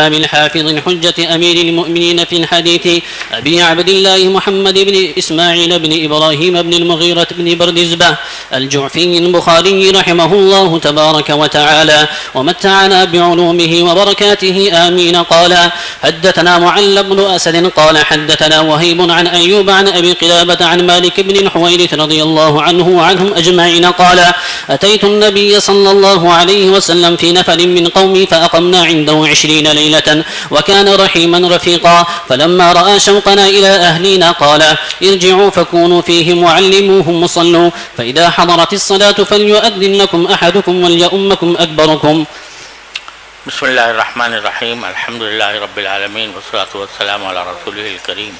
الحافظ الحجة أمير المؤمنين في الحديث أبي عبد الله محمد بن إسماعيل بن إبراهيم بن المغيرة بن بردزبة الجعفي البخاري رحمه الله تبارك وتعالى ومتعنا بعلومه وبركاته آمين. قال: حدثنا معل بن أسد قال: حدثنا وهيب عن أيوب عن أبي قلابة عن مالك بن الحويرث رضي الله عنه وعنهم أجمعين قال: أتيت النبي صلى الله عليه وسلم في نفر من قومي فأقمنا عنده 20 ليلة وكان رحيما رفيقا، فلما رأى شوقنا إلى أهلنا قال: ارجعوا فكونوا فيهم وعلموهم وصلوا، فإذا حضرت الصلاة فليؤذن لكم أحدكم وليؤمكم أكبركم. بسم اللہ الرحمن الرحیم. الحمدللہ رب العالمین والصلاة والسلام علی رسولہ الکریم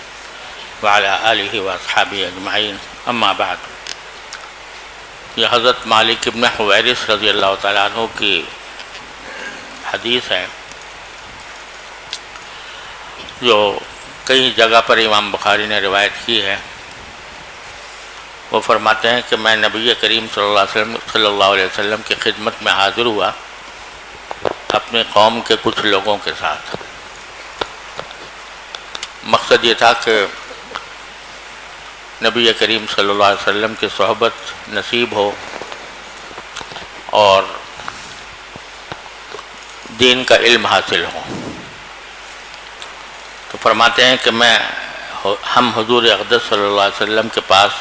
وعلی آلہ واصحابہ اجمعین. اما بعد، یہ حضرت مالک ابن حویرث رضی اللہ تعالیٰ عنہ کی حدیث ہے جو کئی جگہ پر امام بخاری نے روایت کی ہے. وہ فرماتے ہیں کہ میں نبی کریم صلی اللہ علیہ وسلم کی خدمت میں حاضر ہوا اپنے قوم کے کچھ لوگوں کے ساتھ. مقصد یہ تھا کہ نبی کریم صلی اللہ علیہ وسلم کی صحبت نصیب ہو اور دین کا علم حاصل ہو. تو فرماتے ہیں کہ ہم حضور اقدس صلی اللہ علیہ وسلم کے پاس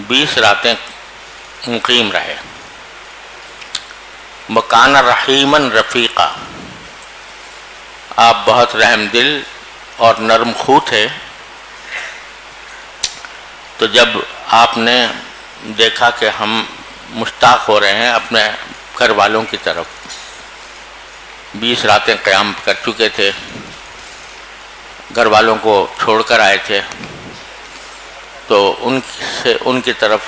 20 راتیں مقیم رہے. وَكَانَ رَحِيمًا رَفِيقًا، آپ بہت رحم دل اور نرم خو تھے. تو جب آپ نے دیکھا کہ ہم مشتاق ہو رہے ہیں اپنے گھر والوں کی طرف، 20 راتیں قیام کر چکے تھے، گھر والوں کو چھوڑ کر آئے تھے، تو ان کی طرف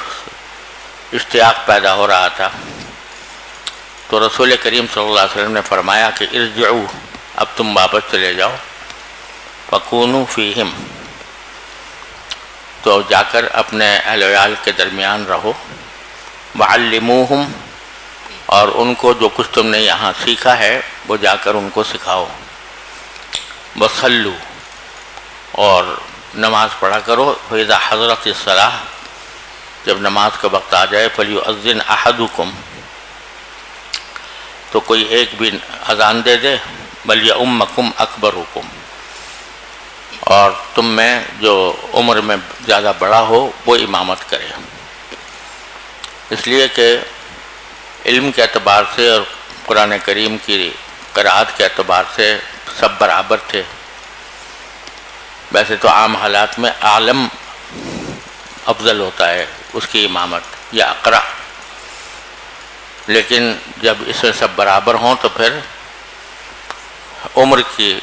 اشتیاق پیدا ہو رہا تھا. تو رسول کریم صلی اللہ علیہ وسلم نے فرمایا کہ ارجعوا، اب تم واپس چلے جاؤ، فکونوا فیہم، تو جا کر اپنے اہل ویال کے درمیان رہو، وعلموہم، اور ان کو جو کچھ تم نے یہاں سیکھا ہے وہ جا کر ان کو سکھاؤ، وصلوا، اور نماز پڑھا کرو. فإذا حضرت الصلاۃ، جب نماز کا وقت آ جائے، فلیؤذن احدکم، تو کوئی ایک بھی اذان دے دے، ولیؤمکم اکبرکم، اور تم میں جو عمر میں زیادہ بڑا ہو وہ امامت کرے. اس لیے کہ علم کے اعتبار سے اور قرآن کریم کی قرأت کے اعتبار سے سب برابر تھے. ویسے تو عام حالات میں عالم افضل ہوتا ہے اس کی امامت یا اقرا، لیکن جب اس میں سب برابر ہوں تو پھر عمر کی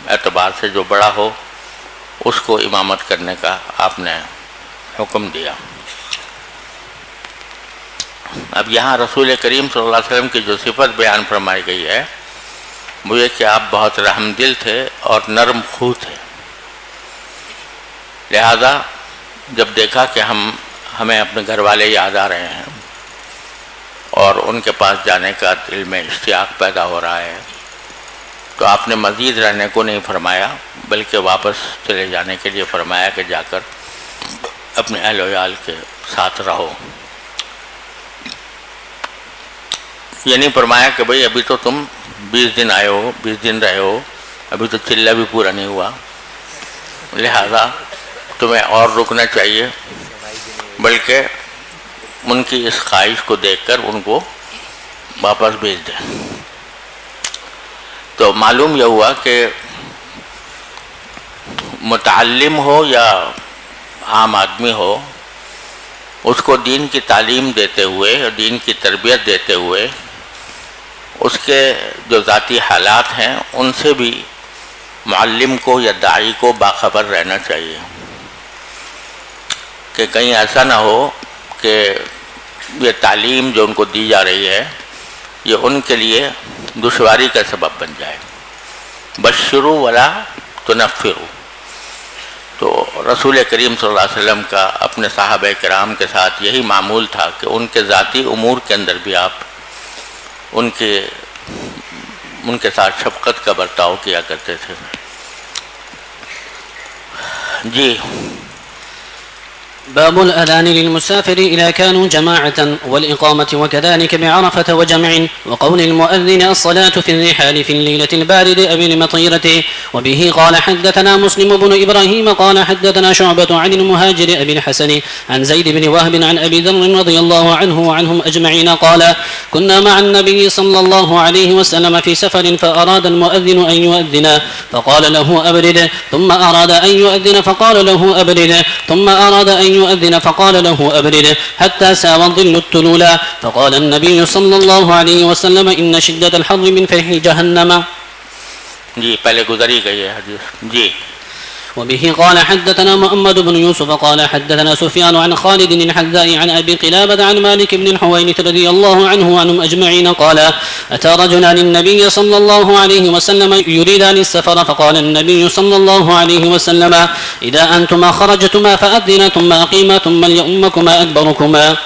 اعتبار سے جو بڑا ہو اس کو امامت کرنے کا آپ نے حکم دیا. اب یہاں رسول کریم صلی اللہ علیہ وسلم کی جو صفت بیان فرمائی گئی ہے وہ یہ کہ آپ بہت رحم دل تھے اور نرم خو تھے. لہذا جب دیکھا کہ ہمیں اپنے گھر والے یاد آ رہے ہیں اور ان کے پاس جانے کا دل میں اشتیاق پیدا ہو رہا ہے، تو آپ نے مزید رہنے کو نہیں فرمایا بلکہ واپس چلے جانے کے لیے فرمایا کہ جا کر اپنے اہل ویال کے ساتھ رہو. یہ نہیں فرمایا کہ بھئی ابھی تو تم 20 دن آئے ہو، 20 دن رہے ہو، ابھی تو چلہ بھی پورا نہیں ہوا، لہذا تمہیں اور رکنا چاہیے، بلکہ ان کی اس خواہش کو دیکھ کر ان کو واپس بھیج دیں. تو معلوم یہ ہوا کہ متعلم ہو یا عام آدمی ہو، اس کو دین کی تعلیم دیتے ہوئے اور دین کی تربیت دیتے ہوئے اس کے جو ذاتی حالات ہیں ان سے بھی معلم کو یا داعی کو باخبر رہنا چاہیے، کہ کہیں ایسا نہ ہو کہ یہ تعلیم جو ان کو دی جا رہی ہے یہ ان کے لیے دشواری کا سبب بن جائے. بشروا ولا تنفروا. تو رسول کریم صلی اللہ علیہ وسلم کا اپنے صحابہ کرام کے ساتھ یہی معمول تھا کہ ان کے ذاتی امور کے اندر بھی آپ ان کے ان کے ساتھ شفقت کا برتاؤ کیا کرتے تھے. جی. باب الأذان للمسافر إذا كانوا جماعة والإقامة وكذلك بعرفة وجمع وقول المؤذن الصلاة في الرحال في الليلة البارد أبي المطيرة. وبه قال حدثنا مسلم بن إبراهيم قال حدثنا شعبة عن المهاجر أبي الحسن عن زيد بن وهب عن أبي ذر رضي الله عنه وعنهم أجمعين قال كنا مع النبي صلى الله عليه وسلم في سفر فأراد المؤذن أن يؤذن فقال له أبرد ثم أراد أن يؤذن فقال له أبرد ثم أراد أن يؤذن فقال له أبرد حتى ساوى الظل التلولا فقال النبي صلى الله عليه وسلم إن شدة الحر من فيح جهنم. جی پہلے گزری گئی ہے حدیث. جی. وبه قال حدثنا محمد بن يوسف قال حدثنا سفيان عن خالد الحذاء عن أبي قلابة عن مالك بن الحويرث رضي الله عنه وعنهم أجمعين قال أتى رجلان النبي صلى الله عليه وسلم يريدان السفر فقال النبي صلى الله عليه وسلم إذا أنتما خرجتما فأذنا ثم أقيما ثم ليؤمكما أكبركما.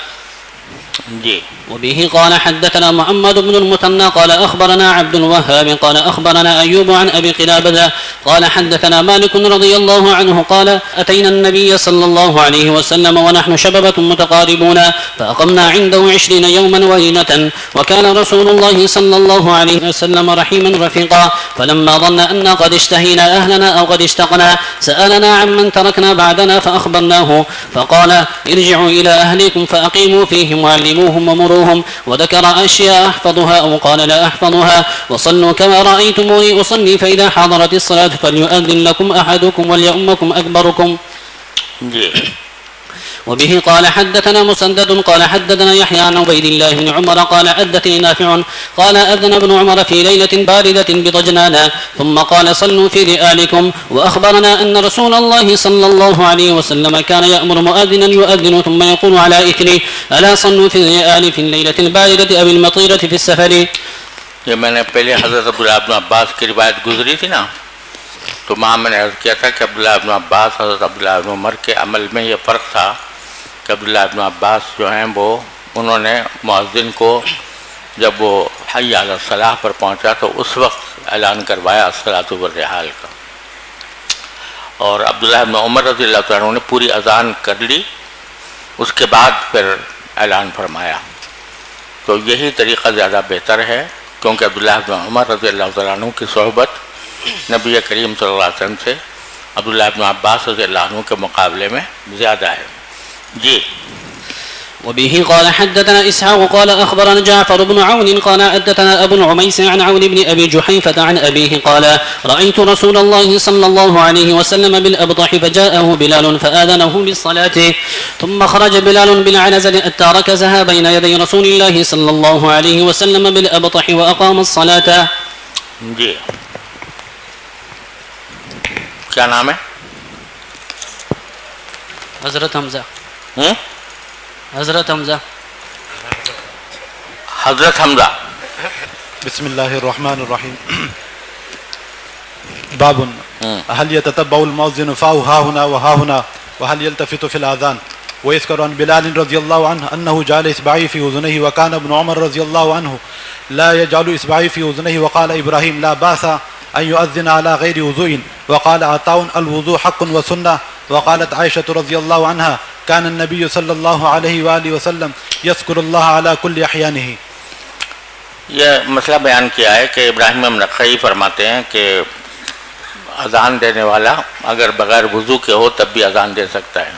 جی. وبه قال حدثنا محمد بن المثنى قال أخبرنا عبد الوهاب قال أخبرنا أيوب عن أبي قلابة قال حدثنا مالك رضي الله عنه قال أتينا النبي صلى الله عليه وسلم ونحن شببة متقاربون فأقمنا عنده 20 يوما وليلة وكان رسول الله صلى الله عليه وسلم رحيما رفيقا فلما ظن أن قد اشتهينا أهلنا أو قد اشتقنا سألنا عمن تركنا بعدنا فأخبرناه فقال ارجعوا إلى أهلكم فأقيموا فيهم وعلموهم ومروا وذكر أشياء أحفظها أو قال لا أحفظها وصلوا كما رأيتموني أصلي فإذا حضرت الصلاة فليؤذن لكم أحدكم وليؤمكم أكبركم. وبه قال حدثنا مسدد قال حدثنا يحيى عن عبيد الله بن عمر قال حدثني نافع قال أذن ابن عمر في ليلة باردة بضجنان ثم قال صلوا في رئالكم وأخبرنا أن رسول الله صلى الله عليه وسلم كان يأمر مؤذنا يؤذن ثم يقول على إثره ألا صلوا في الرئال في الليلة الباردة أو المطيرة في السفر. یہ میں نے پہلے حضرت عبداللہ بن عباس کی روایت گزری تھی نا تو وہاں میں نے عرض کیا تھا کہ عبداللہ بن عباس حضرت عبداللہ بن عمر کے عمل میں یہ فرق تھا کہ عبداللہ بن عباس جو ہیں وہ انہوں نے مؤذن کو جب وہ حی علی الصلاح پر پہنچا تو اس وقت اعلان کروایا الصلاۃ والرحال کا، اور عبداللہ بن عمر رضی اللہ تعالیٰ عنہ نے پوری اذان کر لی اس کے بعد پھر اعلان فرمایا. تو یہی طریقہ زیادہ بہتر ہے کیونکہ عبداللہ بن عمر رضی اللہ تعالیٰ عنہ کی صحبت نبی کریم صلی اللہ علیہ وسلم سے عبداللہ بن عباس رضی اللہ عنہ کے مقابلے میں زیادہ ہے. جی. وبه قال حدثنا إسحاق قال أخبرنا جعفر بن عون قال حدثنا أبو العميس عن عون بن أبي جحيفة عن أبيه قال رأيت رسول الله صلى الله عليه وسلم بالأبطح فجاءه بلال فآذنه بالصلاة ثم خرج بلال بالعنزة حتى ركزها بين يدي رسول الله صلى الله عليه وسلم بالأبطح وأقام الصلاة. جی. کیا نام ہے؟ حضرت حمزہ. حضرت حمزہ. حضرت حمزہ. بسم الله الرحمن الرحيم. باب هل يتتبع المؤذن فاه ها هنا وها هنا وهل يلتفت في الآذان. ويذكر عن بلال رضي الله عنه أنه جعل إصبعيه في أذنيه وكان ابن عمر رضي الله عنه لا يجعل إصبعيه في أذنيه وقال إبراهيم لا بأس أن يؤذن على غير وضوء وقال عطاء الوضوء حق وسنة وقالت عائشة رضي الله عنها كان النبي صلى الله عليه وآله وسلم يذكر الله على كل أحيانه. یہ مسئلہ بیان کیا ہے کہ ابراہیم نخعی فرماتے ہیں کہ اذان دینے والا اگر بغیر وضو کے ہو تب بھی اذان دے سکتا ہے،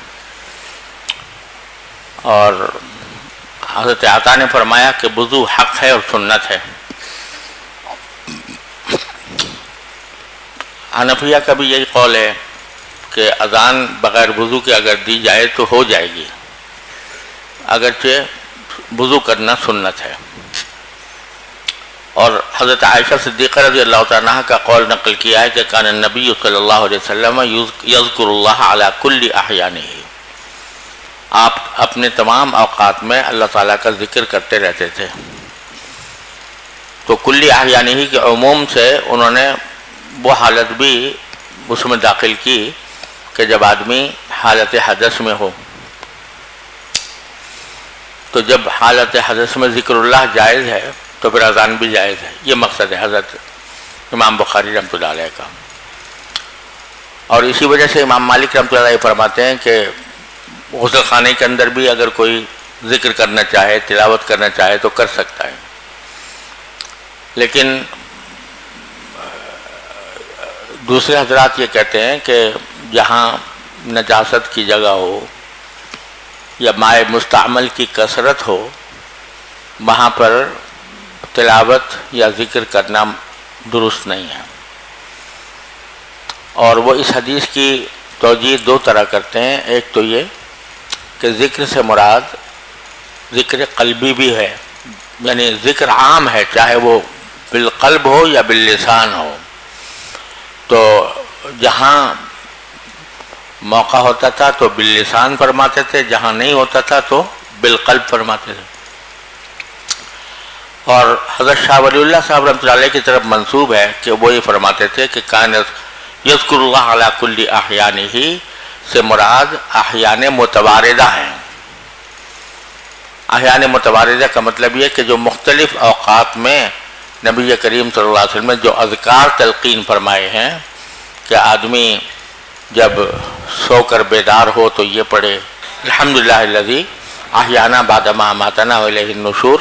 اور حضرت عطا نے فرمایا کہ وضو حق ہے اور سنت ہے. حنفیہ کا بھی یہی قول ہے کہ اذان بغیر وضو کے اگر دی جائے تو ہو جائے گی، اگرچہ وضو کرنا سنت ہے. اور حضرت عائشہ صدیقہ رضی اللہ تعالیٰ عنہ کا قول نقل کیا ہے کہ کان النبی صلی اللہ علیہ وسلم یذکر اللہ علی کل احیانہ، آپ اپنے تمام اوقات میں اللہ تعالیٰ کا ذکر کرتے رہتے تھے. تو کل احیانہ کے عموم سے انہوں نے وہ حالت بھی اس میں داخل کی کہ جب آدمی حالت حدث میں ہو، تو جب حالت حدث میں ذکر اللہ جائز ہے تو پھر اذان بھی جائز ہے. یہ مقصد ہے حضرت امام بخاری رحمۃ اللہ علیہ کا. اور اسی وجہ سے امام مالک رحمۃ اللہ علیہ فرماتے ہیں کہ غسل خانے کے اندر بھی اگر کوئی ذکر کرنا چاہے، تلاوت کرنا چاہے تو کر سکتا ہے. لیکن دوسرے حضرات یہ کہتے ہیں کہ جہاں نجاست کی جگہ ہو یا مائع مستعمل کی کثرت ہو، وہاں پر تلاوت یا ذکر کرنا درست نہیں ہے. اور وہ اس حدیث کی توجیہ دو طرح کرتے ہیں. ایک تو یہ کہ ذکر سے مراد ذکر قلبی بھی ہے، یعنی ذکر عام ہے، چاہے وہ بالقلب ہو یا باللسان ہو. تو جہاں موقع ہوتا تھا تو باللسان فرماتے تھے، جہاں نہیں ہوتا تھا تو بالقلب فرماتے تھے. اور حضرت شاہ ولی اللہ صاحب رحمۃ اللہ علیہ کی طرف منسوب ہے کہ وہ یہ فرماتے تھے کہ کانت یذکر اللہ علی کل احیانہ سے مراد احیان متواردہ ہیں. احیان متواردہ کا مطلب یہ کہ جو مختلف اوقات میں نبی کریم صلی اللہ علیہ وسلم نے جو اذکار تلقین فرمائے ہیں کہ آدمی جب سو کر بیدار ہو تو یہ پڑھے الحمدللہ الذی احیانا بعد ما اماتنا والیہ النشور.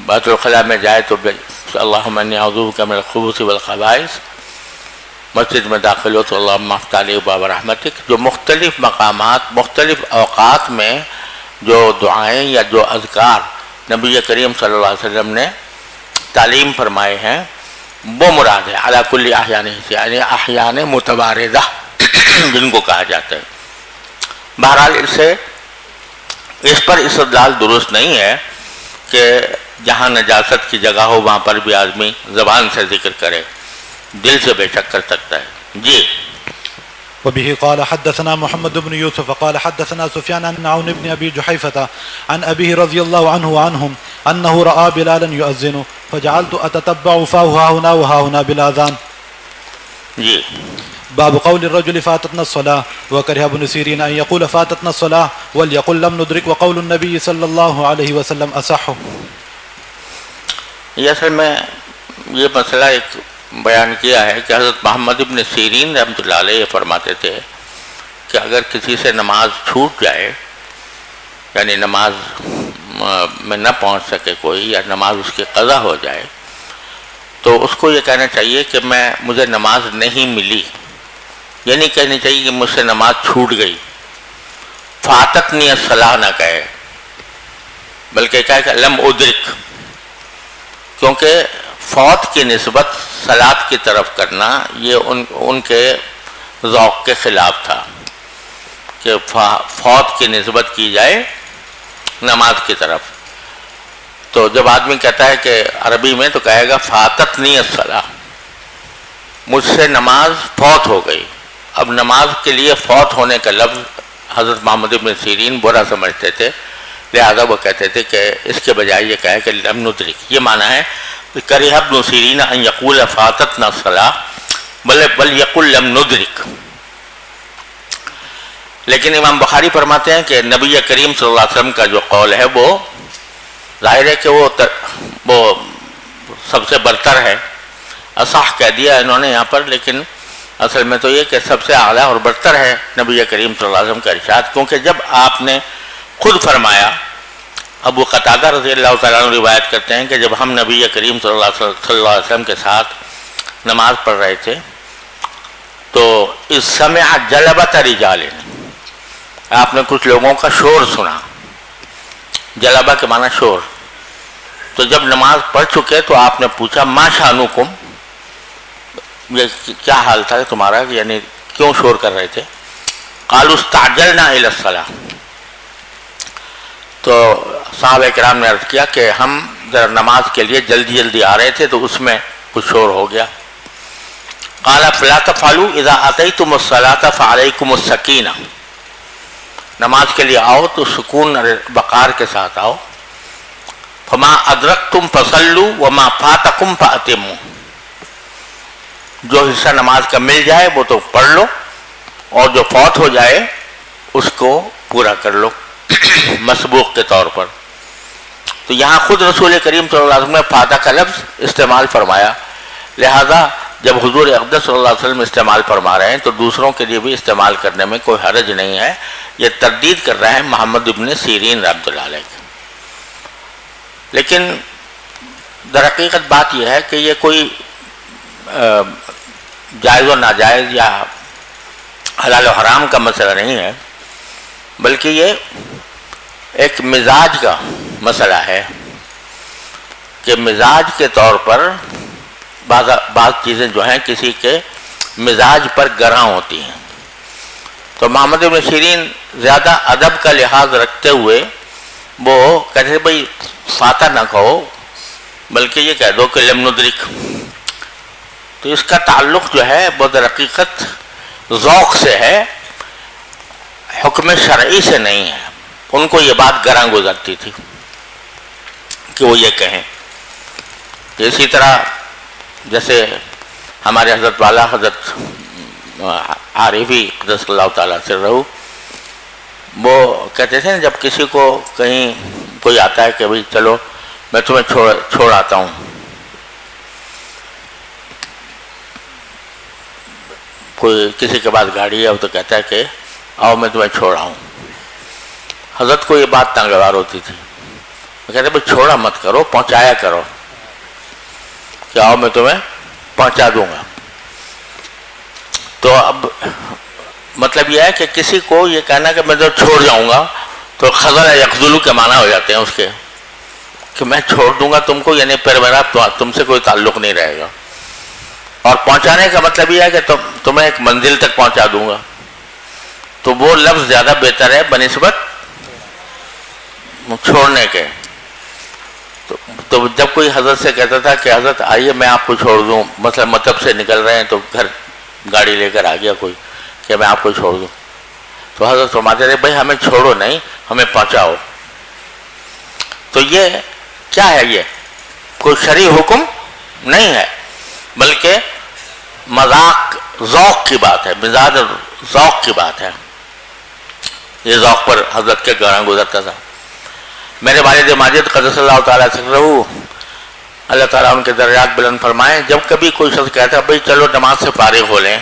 بیت الخلاء میں جائے تو اللہم انی اعوذ بک من الخبث والخبائث. مسجد میں داخل ہو تو اللہم افتح لی ابواب رحمتک. جو مختلف مقامات، مختلف اوقات میں جو دعائیں یا جو اذکار نبی کریم صلی اللہ علیہ وسلم نے تعلیم فرمائے ہیں وہ مراد ہے علی کل احیان سے، یعنی احیان متواردہ جن کو کہا جاتا ہے. بہرحال اس پر استدلال درست نہیں ہے کہ جہاں نجاست کی جگہ ہو وہاں پر بھی آدمی زبان سے ذکر کرے، دل سے بے شک کر سکتا ہے. جی. وبه قال حدثنا محمد بن يوسف قال حدثنا سفيان عن عون بن أبي جحيفة عن أبيه رضي الله عنه وعنهم أنه رأى بلالا يؤذن فجعلت أتتبع فاه هنا وها هنا بالآذان. جی. باب قول الرجل فاتتنا الصلاة وكره ابن سيرين أن يقول فاتتنا الصلاة وليقل لم ندرك وقول النبي صلى الله عليه وسلم أصح. یہ اصل میں یہ مسئلہ ایک بیان کیا ہے کہ حضرت محمد ابن سیرین رحمۃ اللہ علیہ فرماتے تھے کہ اگر کسی سے نماز چھوٹ جائے، یعنی نماز میں نہ پہنچ سکے کوئی یا نماز اس کی قضا ہو جائے، تو اس کو یہ کہنا چاہیے کہ مجھے نماز نہیں ملی. یہ نہیں کہنی چاہیے کہ مجھ سے نماز چھوٹ گئی. فاتتنی الصلاۃ نہ کہے، بلکہ کہے کہ لم ادرک، کیونکہ فوت کی نسبت صلاۃ کی طرف کرنا یہ ان کے ذوق کے خلاف تھا کہ فوت کی نسبت کی جائے نماز کی طرف. تو جب آدمی کہتا ہے کہ عربی میں تو کہے گا فاتتنی الصلاۃ، مجھ سے نماز فوت ہو گئی. اب نماز کے لیے فوت ہونے کا لفظ حضرت محمد بن سیرین برا سمجھتے تھے، لہذا وہ کہتے تھے کہ اس کے بجائے یہ کہے کہ لم ندرک. یہ معنی ہے کرہ ابن سیرین ان یقول فاتتنا الصلاۃ بل یقول لم ندرک. لیکن امام بخاری فرماتے ہیں کہ نبی کریم صلی اللہ علیہ وسلم کا جو قول ہے وہ ظاہر ہے کہ وہ سب سے برتر ہے. اصح کہہ دیا انہوں نے یہاں پر، لیکن اصل میں تو یہ کہ سب سے اعلیٰ اور برتر ہے نبی کریم صلی اللہ علیہ وسلم کا ارشاد. کیونکہ جب آپ نے خود فرمایا، ابو قتادہ رضی اللہ تعالیٰ عنہ روایت کرتے ہیں کہ جب ہم نبی کریم صلی اللہ علیہ وسلم کے ساتھ نماز پڑھ رہے تھے تو اس سمع جلبۃ رجال، آپ نے کچھ لوگوں کا شور سنا. جلبہ کے معنی شور. تو جب نماز پڑھ چکے تو آپ نے پوچھا ما شانکم، یہ کیا حال تھا تمہارا، یعنی کیوں شور کر رہے تھے؟ قالوا استعجلنا الی الصلاۃ، تو صحابہ کرام نے عرض کیا کہ ہم ذرا نماز کے لیے جلدی جلدی آ رہے تھے تو اس میں کچھ شور ہو گیا. قال فلا تفعلوا اذا اتیتم الصلاۃ فعلیکم السکینہ، نماز کے لیے آؤ تو سکون وقار کے ساتھ آؤ. فما ادرکتم فصلوا وما فاتکم فاتموا، جو حصہ نماز کا مل جائے وہ تو پڑھ لو اور جو فوت ہو جائے اس کو پورا کر لو مسبوق کے طور پر. تو یہاں خود رسول کریم صلی اللہ علیہ وسلم نے فاتح کا لفظ استعمال فرمایا، لہذا جب حضور اقدس صلی اللہ علیہ وسلم استعمال فرما رہے ہیں تو دوسروں کے لیے بھی استعمال کرنے میں کوئی حرج نہیں ہے. یہ تردید کر رہے ہیں محمد ابن سیرین رحمۃ اللہ علیہ کی. لیکن در حقیقت بات یہ ہے کہ یہ کوئی جائز و ناجائز یا حلال و حرام کا مسئلہ نہیں ہے، بلکہ یہ ایک مزاج کا مسئلہ ہے کہ مزاج کے طور پر بعض چیزیں جو ہیں کسی کے مزاج پر گراں ہوتی ہیں. تو محمد ابن سیرین زیادہ ادب کا لحاظ رکھتے ہوئے وہ کہتے ہیں بھائی فاتح نہ کہو بلکہ یہ کہہ دو کہ لم ندرک. تو اس کا تعلق جو ہے وہ در حقیقت ذوق سے ہے، حکم شرعی سے نہیں ہے. ان کو یہ بات گراں گزرتی تھی کہ وہ یہ کہیں. اسی طرح جیسے ہمارے حضرت والا حضرت عارفی قدس اللہ تعالیٰ سے رہو، وہ کہتے تھے جب کسی کو کہیں کوئی آتا ہے کہ بھئی چلو میں تمہیں چھوڑ آتا ہوں، کوئی کسی کے پاس گاڑی ہے وہ تو کہتا ہے کہ آؤ میں تمہیں چھوڑ آؤں. حضرت کو یہ بات ناگوار ہوتی تھی. وہ کہتے بھئی چھوڑا مت کرو، پہنچایا کرو کہ آؤ میں تمہیں پہنچا دوں گا. تو اب مطلب یہ ہے کہ کسی کو یہ کہنا کہ میں تو چھوڑ جاؤں گا تو خزل یخذلو کے معنی ہو جاتے ہیں اس کے کہ میں چھوڑ دوں گا تم کو، یعنی پھر میرا تم سے کوئی تعلق نہیں رہے گا. اور پہنچانے کا مطلب یہ ہے کہ تمہیں ایک منزل تک پہنچا دوں گا. تو وہ لفظ زیادہ بہتر ہے بنسبت چھوڑنے کے. تو جب کوئی حضرت سے کہتا تھا کہ حضرت آئیے میں آپ کو چھوڑ دوں، مثلا مطلب سے نکل رہے ہیں تو گھر گاڑی لے کر آ گیا کوئی کہ میں آپ کو چھوڑ دوں، تو حضرت فرماتے تھے بھائی ہمیں چھوڑو نہیں، ہمیں پہنچاؤ. تو یہ کیا ہے؟ یہ کوئی شرعی حکم نہیں ہے بلکہ مذاق ذوق کی بات ہے، مزاج ذوق کی بات ہے. یہ ذوق پر حضرت کے گانا گزرتا تھا. میرے والد ماجد قدس اللہ تعالیٰ سرہ، اللہ تعالیٰ ان کے درجات بلند فرمائے، جب کبھی کوئی شخص کہتا بھائی چلو نماز سے فارغ ہو لیں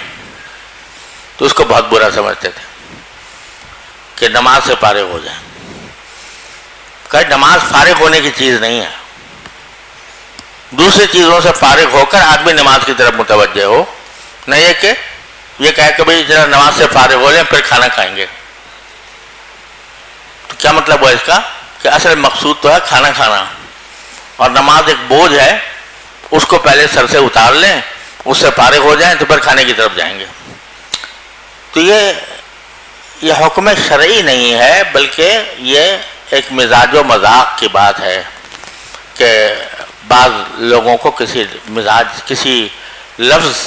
تو اس کو بہت برا سمجھتے تھے کہ نماز سے فارغ ہو جائیں. کہ نماز فارغ ہونے کی چیز نہیں ہے. دوسری چیزوں سے فارغ ہو کر آدمی نماز کی طرف متوجہ ہو، نہ یہ کہ یہ کہے کہ بھائی ذرا نماز سے فارغ ہو لیں پھر کھانا کھائیں گے. تو کیا مطلب ہوا اس کا؟ کہ اصل مقصود تو ہے کھانا کھانا، اور نماز ایک بوجھ ہے، اس کو پہلے سر سے اتار لیں، اس سے فارغ ہو جائیں تو پھر کھانے کی طرف جائیں گے. تو یہ حکم شرعی نہیں ہے بلکہ یہ ایک مزاج و مذاق کی بات ہے کہ بعض لوگوں کو کسی مزاج کسی لفظ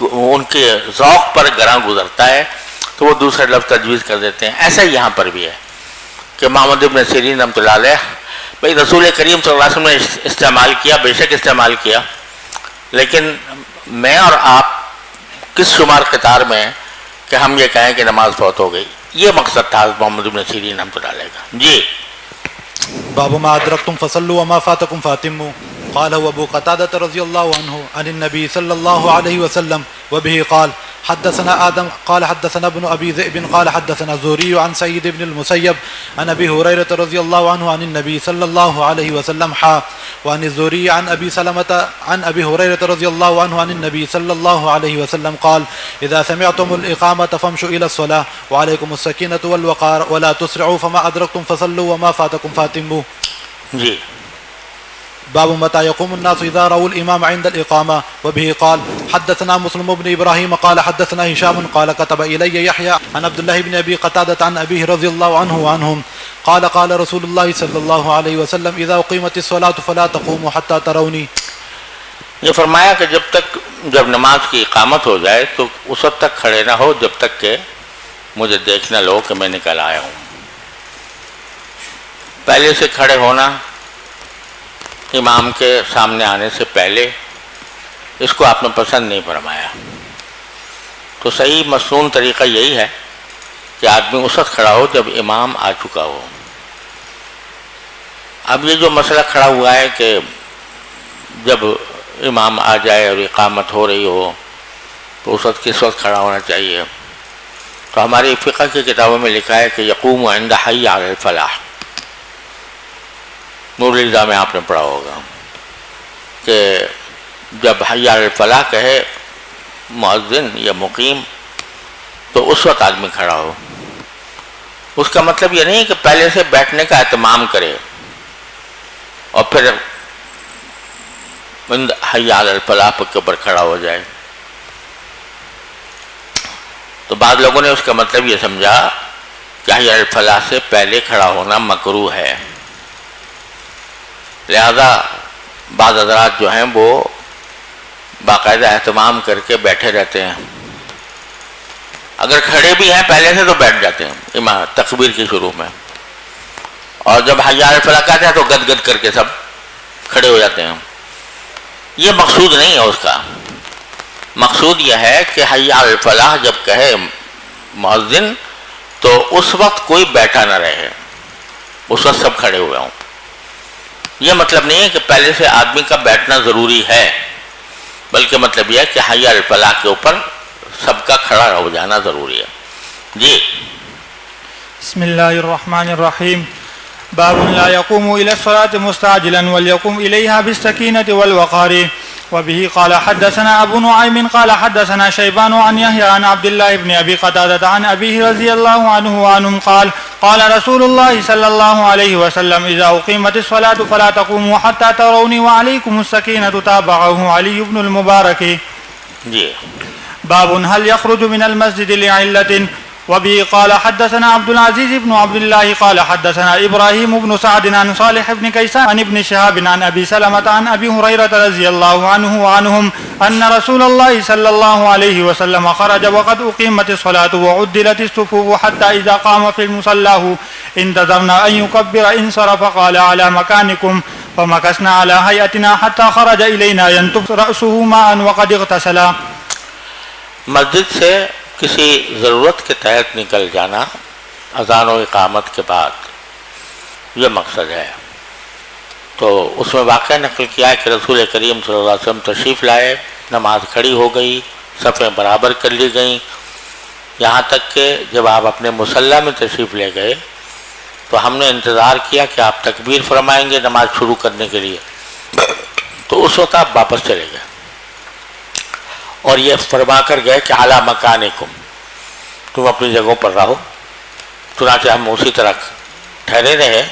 ان کے ذوق پر گراں گزرتا ہے تو وہ دوسرے لفظ تجویز کر دیتے ہیں. ایسا ہی یہاں پر بھی ہے کہ محمد ابن سیرین رحمۃ اللہ علیہ بھائی رسول کریم صلی اللہ علیہ وسلم نے استعمال کیا، بے شک استعمال کیا، لیکن میں اور آپ کس شمار قطار میں ہیں کہ ہم یہ کہیں کہ نماز فوت ہو گئی. یہ مقصد تھا محمد ابن سیرین رحمۃ اللہ علیہ کا. جی باب ما ادرکتم فصلوا وما فاتکم فاتموا. قال ابو قتادة رضی اللہ عنہ عن النبی صلی اللہ علیہ وسلم وبه قال حدثنا آدم قال حدثنا ابن أبي ذئب قال حدثنا الزهري عن سعيد بن المسيب عن أبي هريرة رضي الله عنه عن النبي صلى الله عليه وسلم وعن الزهري عن أبي سلمة عن أبي هريرة رضي الله عنه عن النبي صلى الله عليه وسلم قال إذا سمعتم الإقامة فامشوا إلى الصلاة وعليكم السكينة والوقار ولا تسرعوا فما أدركتم فصلوا وما فاتكم فاتموا. جی باب متى يقوم الناس إذا رأوا الإمام عند الإقامة. وبه قال حدثنا مسلم بن إبراهيم قال حدثنا هشام قال كتب إلي يحيى عن عبد الله بن أبي قتادة عن أبيه رضي الله عنه وعنهم قال قال رسول الله صلى الله عليه وسلم إذا أقيمت الصلاة فلا تقوموا حتى تروني. یہ فرمایا کہ جب نماز کی اقامت ہو جائے تو اس وقت تک کھڑے نہ ہو جب تک کہ مجھے دیکھنا لو کہ میں نکل آیا ہوں. پہلے سے کھڑے ہونا امام کے سامنے آنے سے پہلے، اس کو آپ نے پسند نہیں فرمایا. تو صحیح مسنون طریقہ یہی ہے کہ آدمی اس وقت کھڑا ہو جب امام آ چکا ہو. اب یہ جو مسئلہ کھڑا ہوا ہے کہ جب امام آ جائے اور اقامت ہو رہی ہو تو اس وقت کس وقت کھڑا ہونا چاہیے؟ تو ہماری فقہ کی کتابوں میں لکھا ہے کہ یقوم عند حی علی الفلاح. نور الہدیٰ میں آپ نے پڑھا ہوگا کہ جب حی علی الفلاح کہے مؤذن یا مقیم تو اس وقت آدمی کھڑا ہو. اس کا مطلب یہ نہیں کہ پہلے سے بیٹھنے کا اہتمام کرے اور پھر حی علی الفلاح کے اوپر کھڑا ہو جائے. تو بعض لوگوں نے اس کا مطلب یہ سمجھا کہ حی علی الفلاح سے پہلے کھڑا ہونا مکروہ ہے، لہذا بعض حضرات جو ہیں وہ باقاعدہ اہتمام کر کے بیٹھے رہتے ہیں. اگر کھڑے بھی ہیں پہلے سے تو بیٹھ جاتے ہیں امام تکبیر کی شروع میں، اور جب حی علی الفلاح کہتے ہیں تو گد گد کر کے سب کھڑے ہو جاتے ہیں. یہ مقصود نہیں ہے اس کا. مقصود یہ ہے کہ حی علی الفلاح جب کہے مؤذن تو اس وقت کوئی بیٹھا نہ رہے، اس وقت سب کھڑے ہوئے ہوں. یہ مطلب نہیں ہے کہ پہلے سے آدمی کا بیٹھنا ضروری ہے، بلکہ مطلب یہ ہے کہ حی علی الفلاح کے اوپر سب کا کھڑا ہو جانا ضروری ہے. جی بسم اللہ الرحمن الرحیم. باب لا يقوم إلى الصلاة مستعجلا وليقوم إليها بالسكينة والوقار. وبه قال حدثنا أبو نعيم قال حدثنا شيبان عن يحيى عن عبد الله بن أبي قتادة عن أبيه رضي الله عنه وعنهم قال قال رسول الله صلى الله عليه وسلم إذا أقيمت الصلاة فلا تقوموا حتى تروني وعليكم السكينة. تابعه علي بن المبارك. باب هل يخرج من المسجد لعلة. وبه قال حدثنا عبد العزيز بن عبد الله قال حدثنا إبراهيم بن سعد عن صالح بن كيسان عن ابن شهاب عن أبي سلمة عن أبي هريرة رضي الله عنه وعنهم أن رسول الله صلى الله عليه وسلم خرج وقد أقيمت الصلاة وعدلت الصفوف حتى إذا قام في المصلى انتظرنا أن يكبر انصرف قال على مكانكم فمكثنا على هيئتنا حتى خرج إلينا ينتف رأسه ماء وقد اغتسل. مسجد سے کسی ضرورت کے تحت نکل جانا اذان و اقامت کے بعد، یہ مقصد ہے. تو اس میں واقعہ نقل کیا ہے کہ رسول کریم صلی اللہ علیہ وسلم تشریف لائے، نماز کھڑی ہو گئی، صفیں برابر کر لی گئیں، یہاں تک کہ جب آپ اپنے مصلی میں تشریف لے گئے تو ہم نے انتظار کیا کہ آپ تکبیر فرمائیں گے نماز شروع کرنے کے لیے، تو اس وقت آپ واپس چلے گئے اور یہ فرما کر گئے کہ اعلیٰ مکانکم، تم اپنی جگہوں پر رہو. چنانچہ ہم اسی طرح ٹھہرے رہے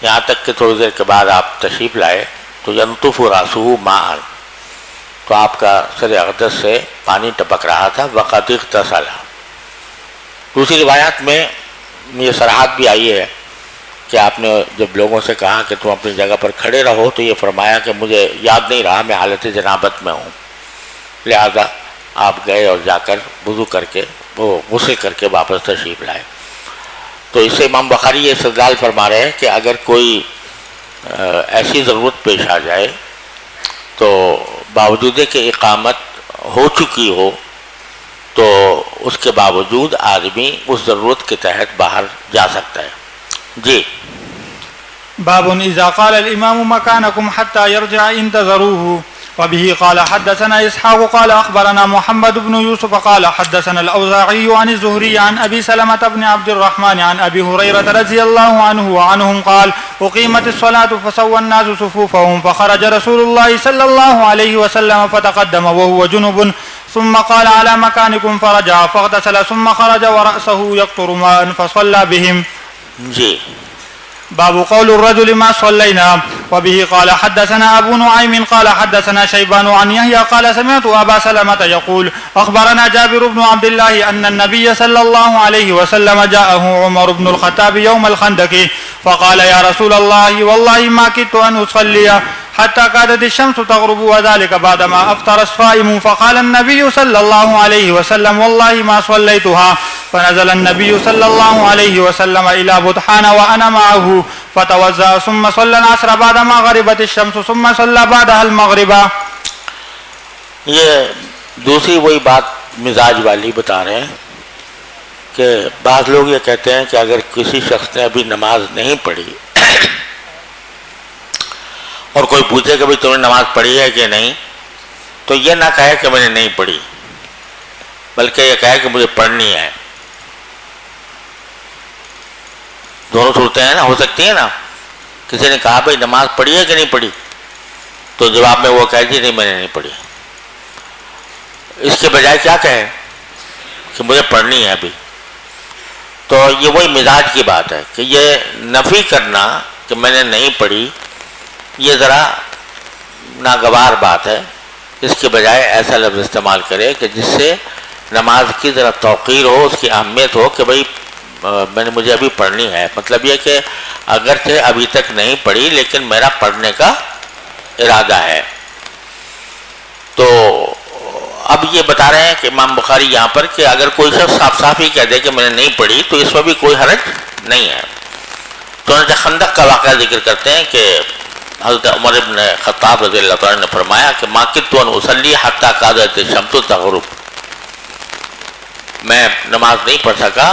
یہاں تک کہ تھوڑی دیر کے بعد آپ تشریف لائے تو ینطف راسہ ماء، تو آپ کا سر اقدس سے پانی ٹپک رہا تھا. وقد اغتسل. دوسری روایات میں یہ صراحت بھی آئی ہے کہ آپ نے جب لوگوں سے کہا کہ تم اپنی جگہ پر کھڑے رہو تو یہ فرمایا کہ مجھے یاد نہیں رہا، میں حالت جنابت میں ہوں، لہذا آپ گئے اور جا کر وضو کر کے وہ غسل کر کے واپس تشریف لائے. تو اس سے امام بخاری یہ استدلال فرما رہے ہیں کہ اگر کوئی ایسی ضرورت پیش آ جائے تو باوجود کہ اقامت ہو چکی ہو تو اس کے باوجود آدمی اس ضرورت کے تحت باہر جا سکتا ہے. جی باب اذا قال الامام مكانكم حتى يرجع انتظروه. وبه قال حدثنا إسحاق قال أخبرنا محمد بن يوسف قال حدثنا الأوزاعي عن الزهري عن أبي سلمة بن عبد الرحمن عن أبي هريرة رضي الله عنه وعنهم قال أقيمت الصلاة فسوى الناس صفوفهم فخرج رسول الله صلى الله عليه وسلم فتقدم وهو جنب ثم قال على مكانكم فرجع فاغتسل ثم خرج ورأسه يقطر ماء فصلى بهم. جی باب قول الرجل ما صلينا. وبه قال حدثنا أبو نعيم قال حدثنا شيبان عن يحيى قال سمعت أبا سلمة يقول أخبرنا جابر بن عبد الله أن النبي صلى الله عليه وسلم جاءه عمر بن الخطاب يوم الخندق فقال يا رسول الله والله ما كدت أن أصلي حتى كادت الشمس تغرب وذلك بعدما أفطر الصائم. فقال النبي صلى الله عليه وسلم والله ما صليتها. فنزل النبي صلى الله عليه وسلم إلى بطحان وأنا معه فتوضأ ثم صلى العصر بعدما غربت الشمس ثم صلى بعدها المغرب. یہ دوسری وہی بات مزاج والی بتا رہے ہیں کہ بعض لوگ یہ کہتے ہیں کہ اگر کسی شخص نے ابھی نماز نہیں پڑھی اور کوئی پوچھے کہ بھائی تم نے نماز پڑھی ہے کہ نہیں تو یہ نہ کہے کہ میں نے نہیں پڑھی، بلکہ یہ کہے کہ مجھے پڑھنی ہے. دونوں صورتیں ہیں نا، ہو سکتی ہیں نا. کسی نے کہا بھائی نماز پڑھی ہے کہ نہیں پڑھی، تو جواب میں وہ کہے جی نہیں میں نے نہیں پڑھی. اس کے بجائے کیا کہے کہ مجھے پڑھنی ہے ابھی. تو یہ وہی مزاج کی بات ہے کہ یہ نفی کرنا کہ میں نے نہیں پڑھی یہ ذرا ناگوار بات ہے. اس کے بجائے ایسا لفظ استعمال کرے کہ جس سے نماز کی ذرا توقیر ہو، اس کی اہمیت ہو کہ بھائی مجھے ابھی پڑھنی ہے. مطلب یہ کہ اگرچہ ابھی تک نہیں پڑھی لیکن میرا پڑھنے کا ارادہ ہے. تو اب یہ بتا رہے ہیں کہ امام بخاری یہاں پر کہ اگر کوئی شخص صاف صاف ہی کہہ دے کہ میں نے نہیں پڑھی تو اس میں بھی کوئی حرج نہیں ہے. چنانچہ خندق کا واقعہ ذکر کرتے ہیں کہ حضرت عمر ابن خطاب رضی اللہ تعالیٰ نے فرمایا کہ ما کدت ان اصلی حتی کادت الشمس تغرب، میں نماز نہیں پڑھ سکا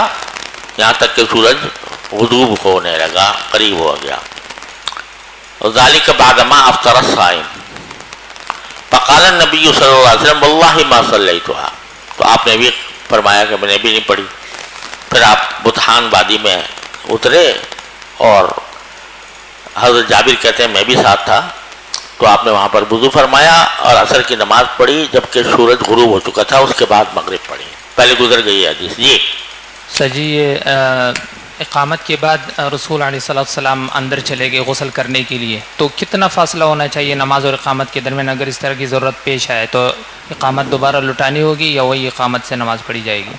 یہاں تک کہ سورج غروب ہونے لگا، قریب ہو گیا. ذالک بعد ما افطر الصائم فقال النبی صلی اللہ علیہ وسلم واللہ ما صلیتها. تو آپ نے بھی فرمایا کہ میں نے بھی نہیں پڑھی. پھر آپ بطحان وادی میں اترے اور حضرت جابر کہتے ہیں میں بھی ساتھ تھا، تو آپ نے وہاں پر وضو فرمایا اور عصر کی نماز پڑھی جبکہ سورج غروب ہو چکا تھا. اس کے بعد مغرب پڑھی. پہلے گزر گئی ہے حدیث. جی سر جی، یہ اقامت کے بعد رسول علیہ صلی اللہ علیہ وسلم اندر چلے گئے غسل کرنے کے لیے، تو کتنا فاصلہ ہونا چاہیے نماز اور اقامت کے درمیان؟ اگر اس طرح کی ضرورت پیش آئے تو اقامت دوبارہ لٹانی ہوگی یا وہی اقامت سے نماز پڑھی جائے گی؟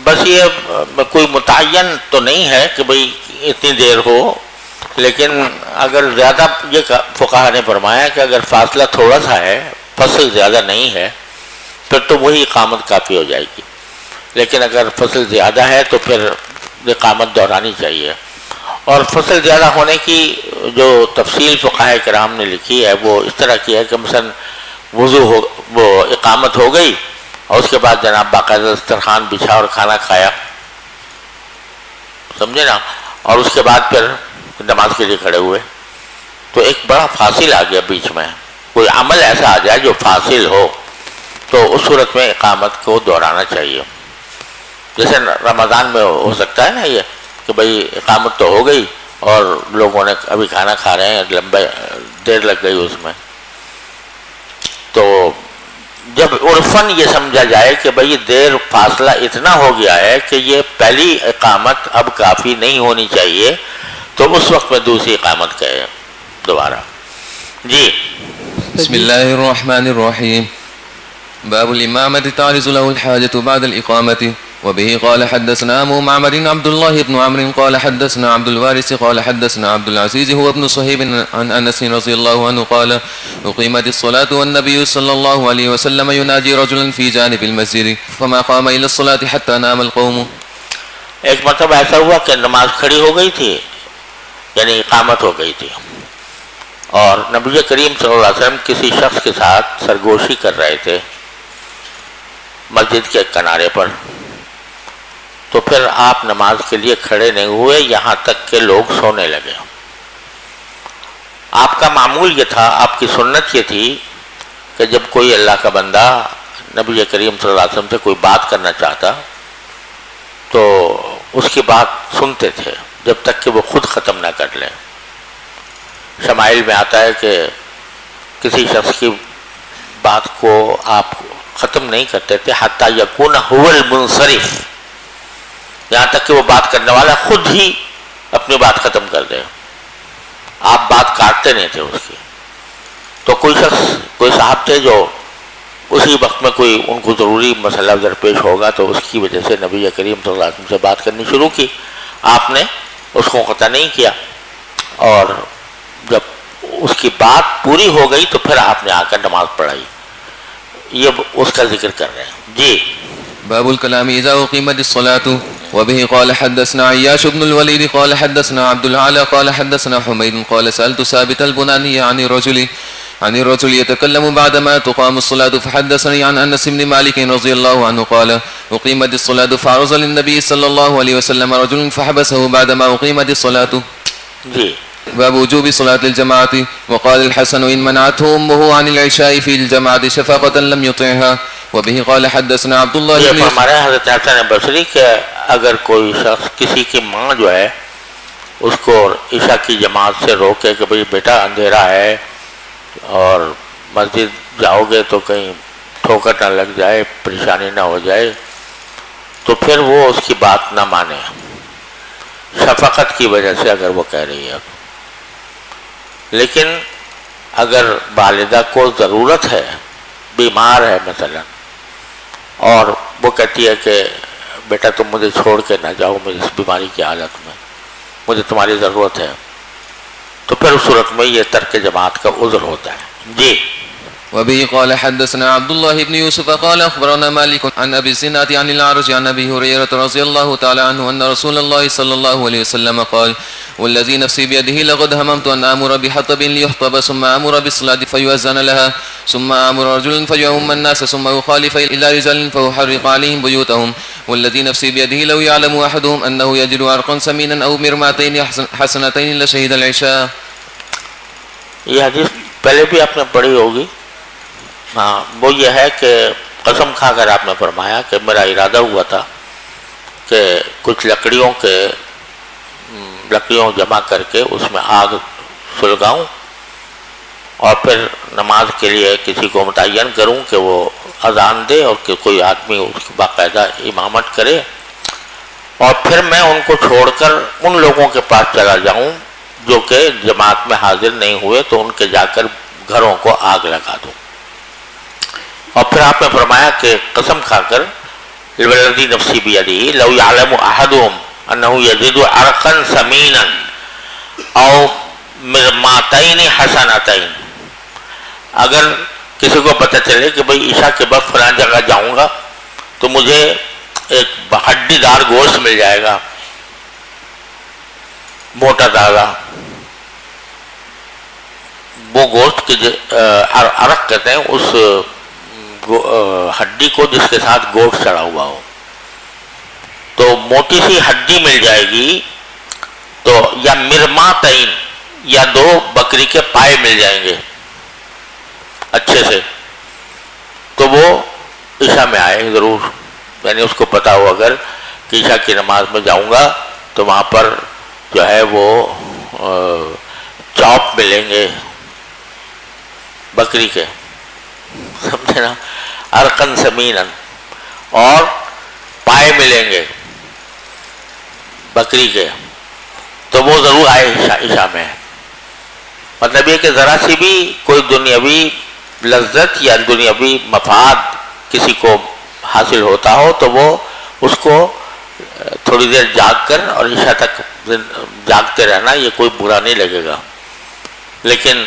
بس یہ کوئی متعین تو نہیں ہے کہ بھئی اتنی دیر ہو، لیکن اگر زیادہ، یہ فقہا نے فرمایا کہ اگر فاصلہ تھوڑا سا ہے، فصل زیادہ نہیں ہے، پھر تو وہی اقامت کافی ہو جائے گی. لیکن اگر فصل زیادہ ہے تو پھر اقامت دہرانی چاہیے. اور فصل زیادہ ہونے کی جو تفصیل فقہاء کرام نے لکھی ہے وہ اس طرح کی ہے کہ مثلا وضو ہو، وہ اقامت ہو گئی اور اس کے بعد جناب باقاعدہ دسترخوان بچھا اور کھانا کھایا، سمجھے نا، اور اس کے بعد پھر نماز کے لیے کھڑے ہوئے، تو ایک بڑا فاصل آ گیا بیچ میں. کوئی عمل ایسا آ جائے جو فاصل ہو تو اس صورت میں اقامت کو دہرانا چاہیے. جیسے رمضان میں ہو سکتا ہے نا یہ کہ بھئی اقامت تو ہو گئی اور لوگوں نے ابھی کھانا کھا رہے ہیں، لمبے دیر لگ گئی اس میں. تو جب عرفاً یہ سمجھا جائے کہ بھئی دیر فاصلہ اتنا ہو گیا ہے کہ یہ پہلی اقامت اب کافی نہیں ہونی چاہیے، تو اس وقت میں دوسری اقامت کہے دوبارہ. جی بسم اللہ الرحمن الرحیم. باب الامامة تعرض له الحاجة بعد الإقامة. وبه قال حدثنا أبو معمر عبد الله بن عمرو قال حدثنا عبد الوارث قال حدثنا عبد العزيز هو ابن صهيب عن أنس رضي الله عنه قال أقيمت الصلاة والنبي صلى الله عليه وسلم يناجي رجلا في جانب المسجد فما قام إلى الصلاة حتى نام القوم. ایک مرتبہ ایسا ہوا کہ نماز کھڑی ہو گئی تھی، یعنی اقامت ہو گئی تھی، اور نبی کریم صلی اللہ علیہ وسلم کسی شخص کے ساتھ سرگوشی کر رہے تھے مسجد کے کنارے پر. تو پھر آپ نماز کے لیے کھڑے نہیں ہوئے یہاں تک کہ لوگ سونے لگے. آپ کا معمول یہ تھا، آپ کی سنت یہ تھی کہ جب کوئی اللہ کا بندہ نبی کریم صلی اللہ علیہ وسلم سے کوئی بات کرنا چاہتا تو اس کی بات سنتے تھے جب تک کہ وہ خود ختم نہ کر لیں. شمائل میں آتا ہے کہ کسی شخص کی بات کو آپ ختم نہیں کرتے تھے حتی یکون هو المنصرف، یہاں تک کہ وہ بات کرنے والا خود ہی اپنی بات ختم کر دے. آپ بات کاٹتے نہیں تھے اس کی. تو کوئی شخص، کوئی صاحب تھے جو اسی وقت میں کوئی ان کو ضروری مسئلہ درپیش ہوگا تو اس کی وجہ سے نبی کریم صلی اللہ علیہ وسلم سے بات کرنی شروع کی. آپ نے اس کو قطع نہیں کیا، اور جب اس کی بات پوری ہو گئی تو پھر آپ نے آ کر نماز پڑھائی. یہ اس کا ذکر کر رہے ہیں. جی باب الكلام إذا أقيمت الصلاة. وبه قال حدثنا عياش بن الوليد قال حدثنا عبد العالى قال حدثنا حميد قال سألت ثابت البناني عن الرجل يتكلم بعدما تقام الصلاة فحدثني عن أنس بن مالك رضي الله عنه قال أقيمت الصلاة فعرض للنبي صلى الله عليه وسلم رجل فحبسه بعدما أقيمت الصلاة. جی باب وجوب صلاة الجماعة. وقال الحسن إن منعته أمه عن العشاء في الجماعة شفقة لم يطعها. وبه قال حدثنا عبد الله یہ بن يوسف. فرما رہے ہیں حضرت حسن بصری کہ اگر کوئی شخص کسی کی ماں جو ہے اس کو عشاء کی جماعت سے روکے کہ بھئی بیٹا اندھیرا ہے اور مسجد جاؤ گے تو کہیں ٹھوکر نہ لگ جائے، پریشانی نہ ہو جائے، تو پھر وہ اس کی بات نہ مانے، شفقت کی وجہ سے اگر وہ کہہ رہی ہے. لیکن اگر والدہ کو ضرورت ہے، بیمار ہے مثلا، اور وہ کہتی ہے کہ بیٹا تم مجھے چھوڑ کے نہ جاؤ میری اس بیماری کی حالت میں، مجھے تمہاری ضرورت ہے، تو پھر اس صورت میں یہ ترک جماعت کا عذر ہوتا ہے. جی. وبه قال حدثنا عبد الله بن يوسف قال أخبرنا مالك عن أبي الزناد عن الأعرج عن أبي هريرة رضي الله تعالى عنه أن رسول الله صلى الله عليه وسلم قال والذي نفسي بيده لقد هممت أن آمر بحطب ليحطب ثم آمر بالصلاة فيؤذن لها ثم آمر رجلا فيؤم الناس ثم يخالف إلى رجال فيحرق عليهم بيوتهم والذي نفسي بيده لو يعلم أحدهم أنه يجد عرقا سمينا أو مرماتين حسنتين لشهد العشاء. یہ حدیث پہلے بھی آپ نے پڑھی ہوگی. ہاں، وہ یہ ہے کہ قسم کھا کر آپ نے فرمایا کہ میرا ارادہ ہوا تھا کہ کچھ لکڑیوں جمع کر کے اس میں آگ سلگاؤں اور پھر نماز کے لیے کسی کو متعین کروں کہ وہ اذان دے اور کہ کوئی آدمی اس کی باقاعدہ امامت کرے، اور پھر میں ان کو چھوڑ کر ان لوگوں کے پاس چلا جاؤں جو کہ جماعت میں حاضر نہیں ہوئے، تو ان کے جا کر گھروں کو آگ لگا دوں. اور پھر آپ نے فرمایا کہ قسم کھا کر والذی نفسی بیدہ لو یعلم احدهم انہ یجد عرقا سمینا او مرماتین حسنتین، اگر کسی کو پتہ چلے کہ بھئی عشاء کے بعد فلاں جگہ جاؤں گا تو مجھے ایک ہڈی دار گوشت مل جائے گا، موٹا تازہ، وہ گوشت کے عرق کہتے ہیں اس ہڈی کو جس کے ساتھ گوشت چڑھا ہوا ہو، تو موٹی سی ہڈی مل جائے گی، تو یا مرماتین یا 2 بکری کے پائے مل جائیں گے اچھے سے، تو وہ عشاء میں آئے ضرور. یعنی اس کو پتہ ہو اگر کہ عشاء کی نماز میں جاؤں گا تو وہاں پر جو ہے وہ چاپ ملیں گے بکری کے، سمجھے نا، ارقن سمینن، اور پائے ملیں گے بکری کے، تو وہ ضرور آئے عشاء میں. مطلب یہ کہ ذرا سی بھی کوئی دنیاوی لذت یا دنیاوی مفاد کسی کو حاصل ہوتا ہو تو وہ اس کو تھوڑی دیر جاگ کر اور عشاء تک جاگتے رہنا یہ کوئی برا نہیں لگے گا. لیکن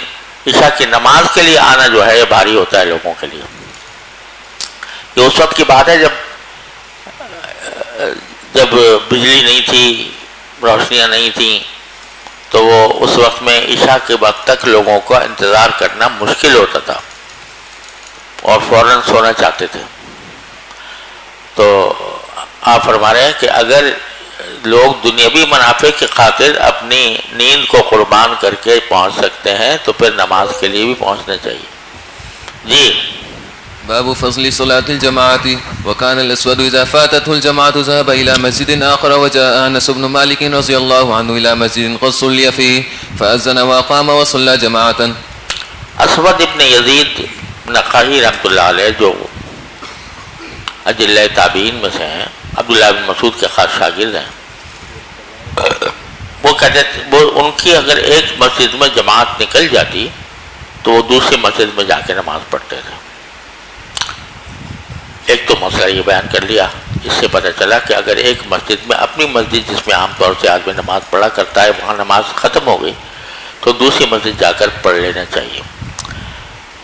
عشاء کی نماز کے لیے آنا جو ہے یہ بھاری ہوتا ہے لوگوں کے لیے. یہ اس وقت کی بات ہے جب بجلی نہیں تھی، روشنیاں نہیں تھیں، تو وہ اس وقت میں عشاء کے وقت تک لوگوں کا انتظار کرنا مشکل ہوتا تھا اور فوراً سونا چاہتے تھے. تو آپ فرما رہے ہیں کہ اگر لوگ دنیاوی منافع کی خاطر اپنی نیند کو قربان کر کے پہنچ سکتے ہیں تو پھر نماز کے لیے بھی پہنچنا چاہیے. جی. باب فضل صلاة الجماعة. وكان الأسود إذا فاتته الجماعة ذهب إلى مسجد آخر وجاء أنس بن مالك رضي الله عنه إلى مسجد قد صلي فيه فأذن وقام وصلى جماعة. اسود ابن یزید نقعی رحمۃ اللہ علیہ جو اجلۂ تابعین میں سے ہیں، عبداللہ بن مسعود کے خاص شاگرد ہیں، وہ کہتے وہ ان کی اگر ایک مسجد میں جماعت نکل جاتی تو وہ دوسری مسجد میں جا کے نماز پڑھتے تھے. ایک تو مسئلہ یہ بیان کر لیا، اس سے پتہ چلا کہ اگر ایک مسجد میں اپنی مسجد جس میں عام طور سے آدمی نماز پڑھا کرتا ہے وہاں نماز ختم ہو گئی تو دوسری مسجد جا کر پڑھ لینا چاہیے.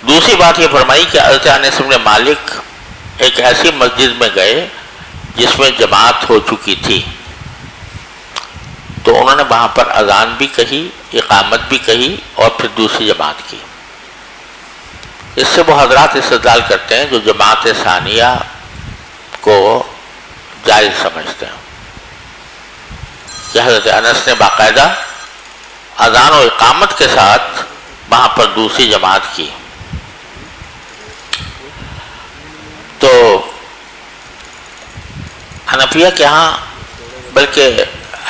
دوسری بات یہ فرمائی کہ حضرت انس بن مالک ایک ایسی مسجد میں گئے جس میں جماعت ہو چکی تھی، تو انہوں نے وہاں پر اذان بھی کہی، اقامت بھی کہی اور پھر دوسری جماعت کی. اس سے وہ حضرات استدلال کرتے ہیں جو جماعت ثانیہ کو جائز سمجھتے ہیں کہ حضرت انس نے باقاعدہ اذان و اقامت کے ساتھ وہاں پر دوسری جماعت کی. تو حنفیہ کے ہاں، بلکہ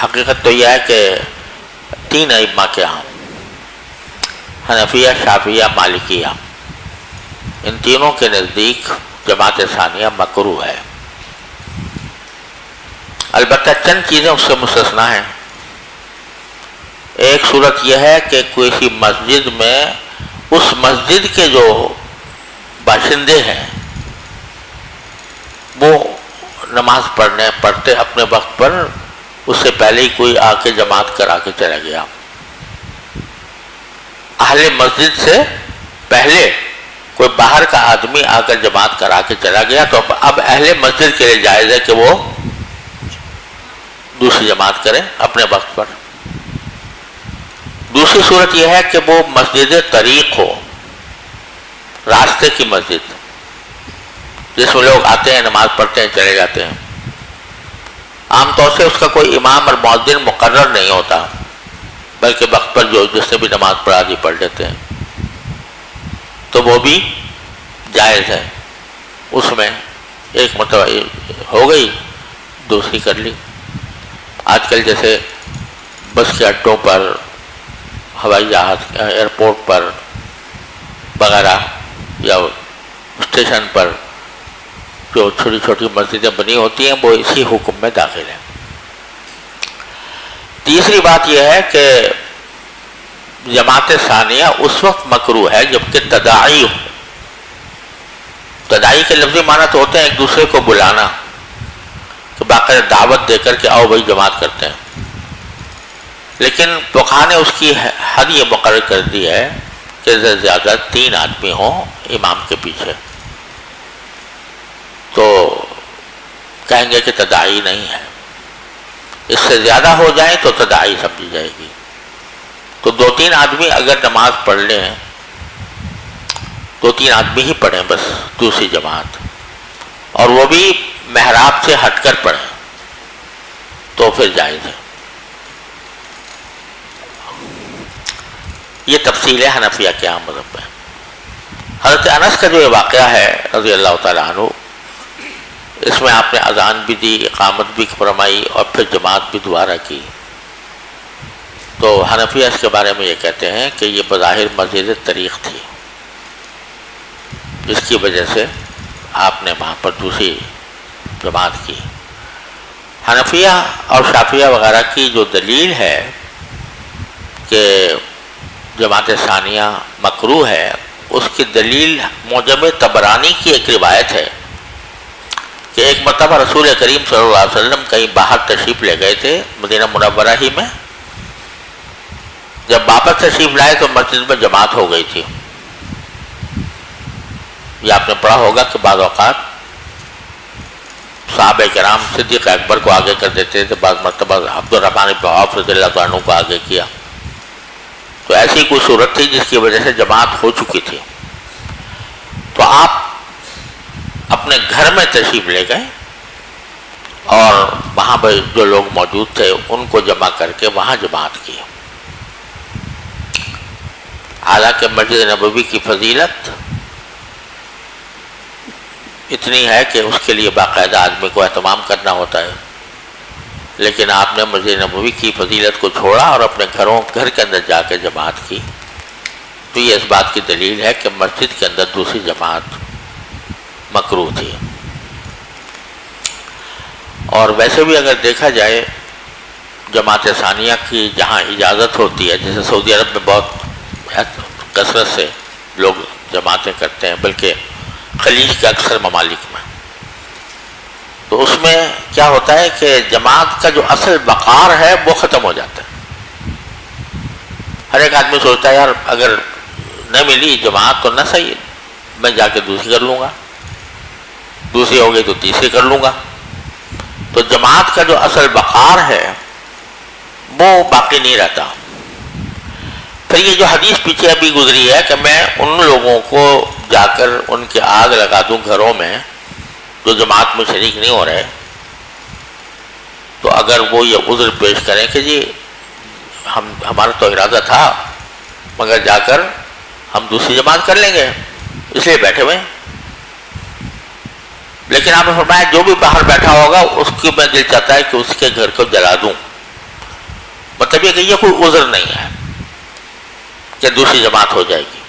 حقیقت تو یہ ہے کہ 3 ائمہ کے ہاں، حنفیہ، شافعیہ، مالکیہ، ان تینوں کے نزدیک جماعت ثانیہ مکروہ ہے. البتہ چند چیزیں اس سے مستثنا ہیں. ایک صورت یہ ہے کہ کسی مسجد میں اس مسجد کے جو باشندے ہیں وہ نماز پڑھتے اپنے وقت پر، اس سے پہلے ہی کوئی آ کے جماعت کرا کے چلا گیا. اہل مسجد سے پہلے کوئی باہر کا آدمی آ کر جماعت کرا کے چلا گیا تو اب اہل مسجد کے لیے جائز ہے کہ وہ دوسری جماعت کریں اپنے وقت پر. دوسری صورت یہ ہے کہ وہ مسجد طریق ہو، راستے کی مسجد، جس میں لوگ آتے ہیں، نماز پڑھتے ہیں، چلے جاتے ہیں. عام طور سے اس کا کوئی امام اور مؤذن مقرر نہیں ہوتا، بلکہ وقت پر جس نے بھی نماز پڑھا دی پڑھ لیتے ہیں. تو وہ بھی جائز ہے. اس میں ایک مرتبہ ہو گئی، دوسری کر لی. آج کل جیسے بس کے اڈوں پر، ہوائی جہاز، ایئرپورٹ پر وغیرہ، یا اسٹیشن پر جو چھوٹی چھوٹی مسجدیں بنی ہوتی ہیں، وہ اسی حکم میں داخل ہیں. تیسری بات یہ ہے کہ جماعت ثانیہ اس وقت مکروہ ہے جبکہ تداعی ہو. تداعی کے لفظی معنی تو ہوتے ہیں ایک دوسرے کو بلانا، کہ باقاعدہ دعوت دے کر کے آؤ بھائی جماعت کرتے ہیں. لیکن فقہا نے اس کی حد یہ مقرر کر دی ہے کہ زیادہ 3 آدمی ہوں امام کے پیچھے. تو کہیں گے کہ تداعی نہیں ہے. اس سے زیادہ ہو جائیں تو تداعی سمجھی جائے گی. تو 2-3 آدمی اگر نماز پڑھ لیں، 2-3 آدمی ہی پڑھیں بس دوسری جماعت، اور وہ بھی محراب سے ہٹ کر پڑھیں، تو پھر جائز ہے. یہ تفصیل ہے حنفیہ کے عام مذہب میں. حضرت انس کا جو یہ واقعہ ہے رضی اللہ تعالیٰ عنہ، اس میں آپ نے اذان بھی دی، اقامت بھی فرمائی، اور پھر جماعت بھی دوبارہ کی. تو حنفیہ اس کے بارے میں یہ کہتے ہیں کہ یہ بظاہر مسجد طریق تھی، جس کی وجہ سے آپ نے وہاں پر دوسری جماعت کی. حنفیہ اور شافعیہ وغیرہ کی جو دلیل ہے کہ جماعت ثانیہ مکروہ ہے، اس کی دلیل معجم طبرانی کی ایک روایت ہے کہ ایک مرتبہ رسول کریم صلی اللہ علیہ وسلم کہیں باہر تشریف لے گئے تھے مدینہ منورہ ہی میں. جب واپس تشریف لائے تو مسجد میں جماعت ہو گئی تھی. یہ آپ نے پڑھا ہوگا کہ بعض اوقات صحابہ کرام صدیق اکبر کو آگے کر دیتے تھے، بعض مرتبہ عبد الرحمن بن عوف رضی اللہ عنہ کو آگے کیا. تو ایسی کوئی صورت تھی جس کی وجہ سے جماعت ہو چکی تھی. تو آپ اپنے گھر میں تشریف لے گئے اور وہاں پہ جو لوگ موجود تھے ان کو جمع کر کے وہاں جماعت کی. حالانکہ مسجد نبوی کی فضیلت اتنی ہے کہ اس کے لیے باقاعدہ آدمی کو اہتمام کرنا ہوتا ہے، لیکن آپ نے مسجد نبوی کی فضیلت کو چھوڑا اور اپنے گھر کے اندر جا کے جماعت کی. تو یہ اس بات کی دلیل ہے کہ مسجد کے اندر دوسری جماعت مکروہ تھی. اور ویسے بھی اگر دیکھا جائے جماعت ثانیہ کی جہاں اجازت ہوتی ہے، جیسے سعودی عرب میں بہت کثرت سے لوگ جماعتیں کرتے ہیں، بلکہ خلیج کے اکثر ممالک میں، تو اس میں کیا ہوتا ہے کہ جماعت کا جو اصل وقار ہے وہ ختم ہو جاتا ہے. ہر ایک آدمی سوچتا ہے یار اگر نہ ملی جماعت تو نہ صحیح، میں جا کے دوسری کر لوں گا، دوسری ہو گئی تو تیسری کر لوں گا. تو جماعت کا جو اصل وقار ہے وہ باقی نہیں رہتا. پھر یہ جو حدیث پیچھے ابھی گزری ہے کہ میں ان لوگوں کو جا کر ان کی آگ لگا دوں گھروں میں جو جماعت میں شریک نہیں ہو رہے، تو اگر وہ یہ عذر پیش کریں کہ جی ہمارا تو ارادہ تھا مگر جا کر ہم دوسری جماعت کر لیں گے، اس لیے بیٹھے ہوئے ہیں. لیکن آپ نے فرمایا جو بھی باہر بیٹھا ہوگا اس کو میں دل چاہتا ہے کہ اس کے گھر کو جلا دوں. مطلب یہ کہ یہ کوئی عذر نہیں ہے کہ دوسری جماعت ہو جائے گی.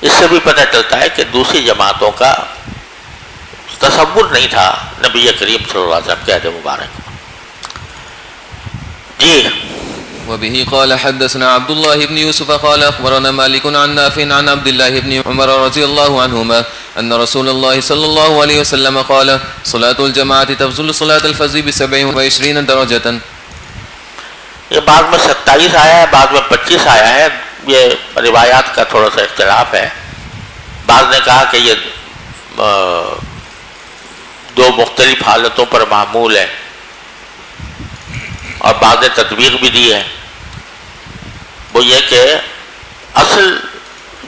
اس سے بھی پتہ چلتا ہے کہ دوسری جماعتوں کا تصور نہیں تھا نبی کریم صلی اللہ علیہ وسلم کے عہد مبارک. جی. وبه قال حدثنا عبد الله بن يوسف قال أخبرنا مالك عن نافع عن عبد الله بن عمر رضي الله عنهما أن رسول الله صلى الله عليه وسلم قال صلاة الجماعة تفضل صلاة الفجر ب27 درجة. یہ بعد میں 27 آیا ہے، بعد میں 25 آیا ہے. یہ روایات کا تھوڑا سا اختلاف ہے. بعض نے کہا کہ یہ دو مختلف حالتوں پر معمول ہے اور بعض نے تطبیق بھی دی ہے. وہ یہ کہ اصل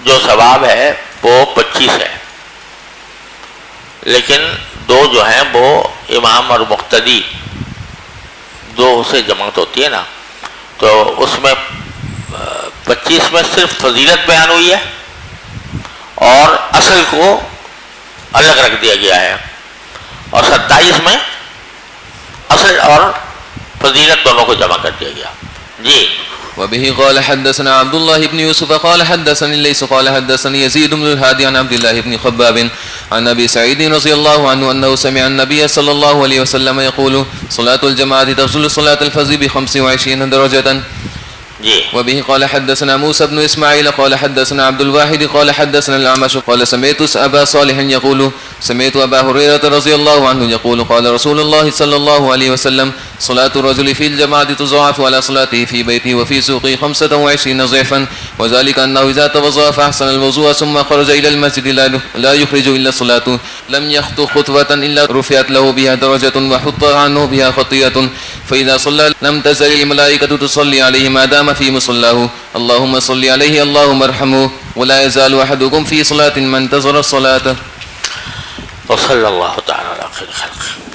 جو ثواب ہے وہ 25 ہے، لیکن دو جو ہیں وہ امام اور مقتدی دو سے جماعت ہوتی ہے نا، تو اس میں 25 میں صرف فضیلت بیان ہوئی ہے اور اصل کو الگ رکھ دیا گیا ہے، اور 27 میں اصل اور فضیلت دونوں کو جمع کر دیا گیا. جی. وبه قال حدثنا عبد الله بن يوسف قال حدثني الليث قال حدثني يزيد بن الهادي عن عبد الله بن خباب عن ابي سعيد رضي الله عنه انه سمع النبي صلى الله عليه وسلم يقول صلاة الجماعة تفضل صلاة الفجر ب25 درجة. جی. وبه قال حدثنا موسى بن اسماعيل قال حدثنا عبد الواحد قال حدثنا الأعمش قال سمعت ابا صالح يقول سمعت ابا هريرة رضي الله عنه يقول قال رسول الله صلى الله عليه وسلم صلاة الرجل في الجماعة تضاعف على صلاته في بيته وفي سوقه 25 ضعفا، وذلك أنه إذا توضأ فأحسن الوضوء ثم خرج إلى المسجد لا يخرج إلا الصلاة لم يخطو خطوة إلا رفعت له بها درجة وحط عنه بها خطيئة، فإذا صلى لم تزل الملائكة تصلي عليه ما دام في مصلاه اللهم صل عليه اللهم ارحمه ولا يزال أحدكم في صلاة من انتظر الصلاة. وصلى الله تعالى على خير خلقه.